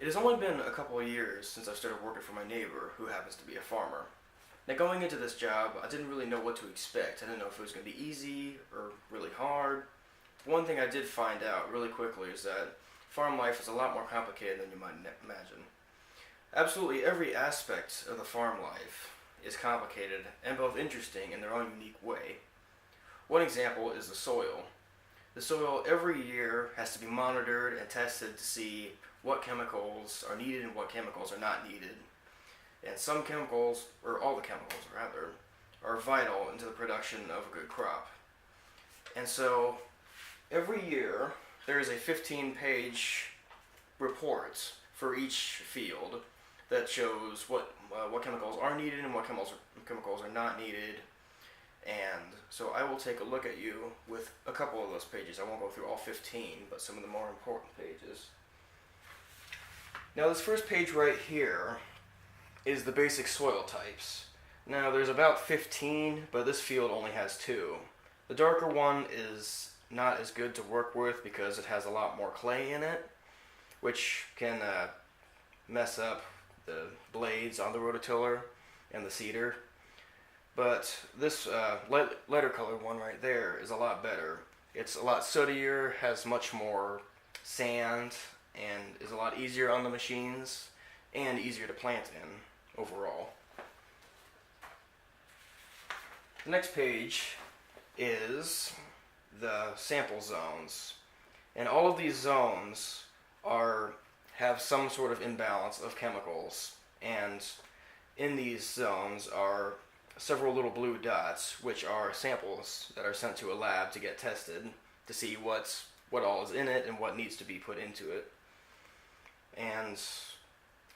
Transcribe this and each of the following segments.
It has only been a couple of years since I started working for my neighbor, who happens to be a farmer. Now, going into this job, I didn't really know what to expect. I didn't know if it was going to be easy or really hard. One thing I did find out really quickly is that farm life is a lot more complicated than you might imagine. Absolutely every aspect of the farm life is complicated and both interesting in their own unique way. One example is the soil. The soil every year has to be monitored and tested to see what chemicals are needed and what chemicals are not needed. And some chemicals, or all the chemicals rather, are vital into the production of a good crop. And so every year there is a 15-page report for each field that shows what chemicals are needed and what chemicals are not needed. And so I will take a look at you with a couple of those pages. I won't go through all 15, but some of the more important pages. Now this first page right here is the basic soil types. Now there's about 15, but this field only has 2. The darker one is not as good to work with because it has a lot more clay in it, which can mess up the blades on the rototiller and the seeder. But this lighter colored one right there is a lot better. It's a lot sootier, has much more sand, and is a lot easier on the machines and easier to plant in overall. The next page is the sample zones, and all of these zones have some sort of imbalance of chemicals, and in these zones are several little blue dots, which are samples that are sent to a lab to get tested to see what all is in it and what needs to be put into it. And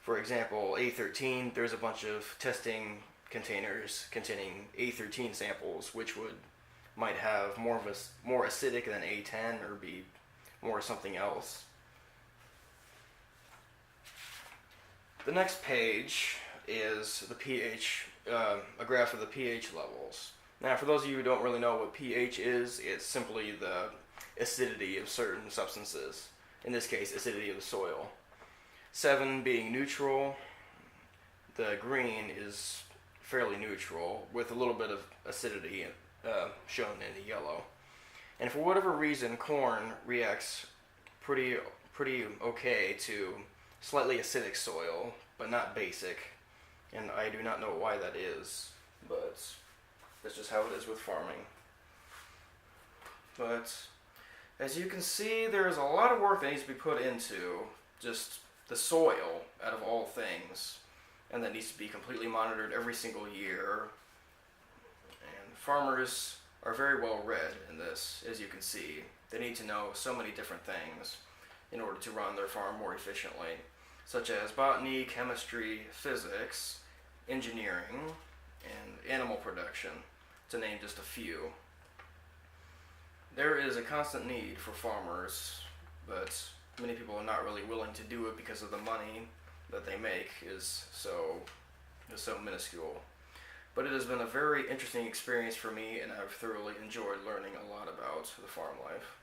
for example, A13, there's a bunch of testing containers containing A13 samples, which might have more acidic than A10 or be more something else. The next page is the pH, a graph of the pH levels. Now, for those of you who don't really know what pH is, it's simply the acidity of certain substances. In this case, acidity of the soil. 7 being neutral, the green is fairly neutral with a little bit of acidity shown in the yellow. And for whatever reason, corn reacts pretty okay to slightly acidic soil, but not basic. And I do not know why that is, but that's just how it is with farming. But as you can see, there's a lot of work that needs to be put into just the soil out of all things, and that needs to be completely monitored every single year. And farmers are very well read in this, as you can see. They need to know so many different things in order to run their farm more efficiently, such as botany, chemistry, physics, engineering, and animal production, to name just a few. There is a constant need for farmers, but many people are not really willing to do it because of the money that they make is so minuscule. But it has been a very interesting experience for me, and I've thoroughly enjoyed learning a lot about the farm life.